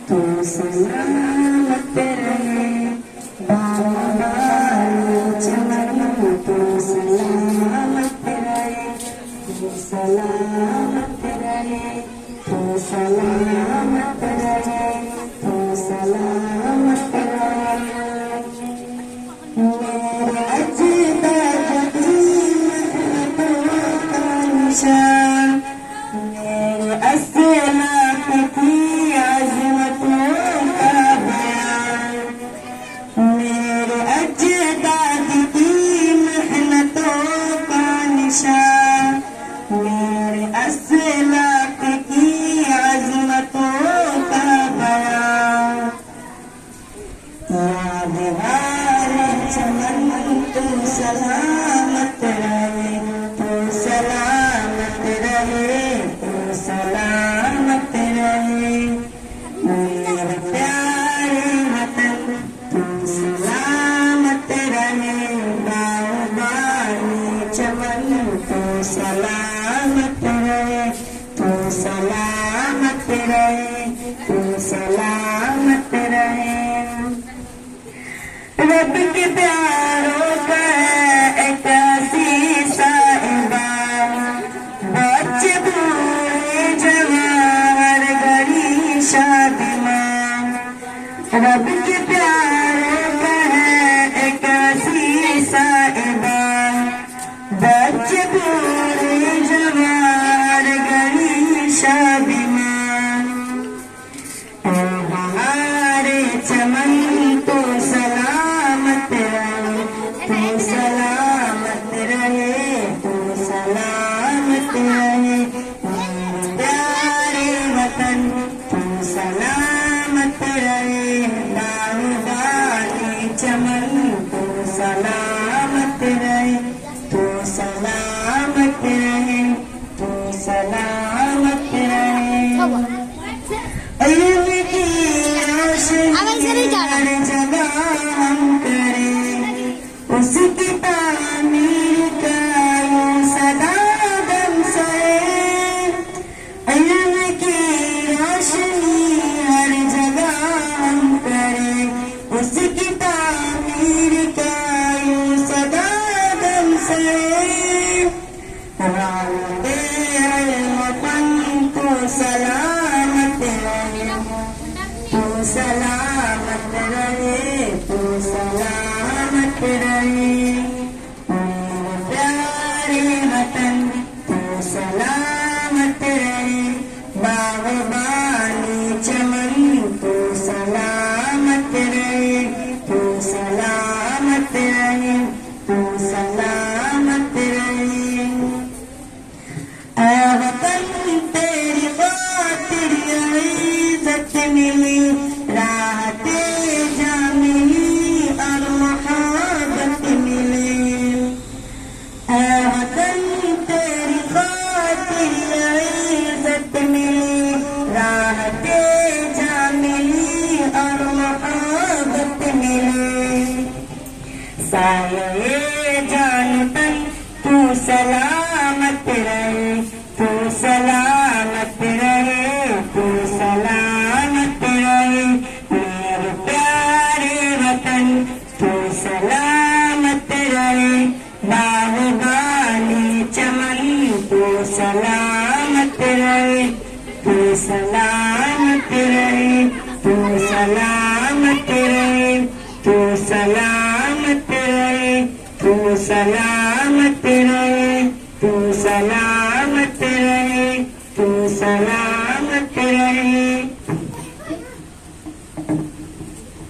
तू सलामत रहे, बाबानी चमन तू सलामत रहे, तू सलामत रहे, तू सलामत रहे, तू सलामत रहे। मेरे अजदाद की मेहनतों का निशान, मेरे असलाफ की आज़मतों का बयान, मेरे अजदाद की मेहनतों का निशान, मेरे असलाफ की आज़मतों का बयान। यादगार चमन तू सलामत रहे, तू सलामत रहे, तू सलामत रहे। मेरे प्यारे वतन तू सलामत रहे, बागबानी चमन तू सलामत रहे, तू सलामत रहे, तू सलामत रहे। रब के प्यारों का एक शीशा बच्चे बूढ़े जवान घड़ी शादी में, रब के प्यारों का एक शीशा बच्चे बूढ़े जवान घड़ी शादी में। हमारे चमन तो सलामत रहे, तू सलामत रहे, तू सलामत रहे। मेरे प्यारे वतन तू सलामत रहे, बागबानी चमन तू सलामत रहे, तू सलामत रहे, तू सलामत रहे। इल्म की रोशनी हर जगह हम करें, उसकी तामीर का यूं सदा दम सहे। इल्म की रोशनी हर जगह हम करें, उसकी तामीर का यूं सदा दम सहे। रावते वतन तू सलामत रहे, तू सलामत रहे, तू सलामत रहे। मेरे प्यारे वतन तू सलामत रहे, बागबानी चमन तू सलामत रहे, तू सलामत रहे, तू सलामत रहे। ऐ वतन तेरी खातिर इज्जत मिली, राहते जा मिली और मोहब्बत मिली। ऐ वतन तेरी खातिर इज्जत मिली, राहते जा मिली और मोहब्बत मिली। साये जान तन तू सलामत रहे, तू सलामत रहे, तू सलामत रहे। मेरे प्यारे वतन तू सलामत रहे, बागबानी चमन तू सलामत रहे, तू सलामत रहे, तू सलामत रहे, तू सलामत रहे, तू सलामत रहे, तू सलामत रहे, तू सलामत रहे।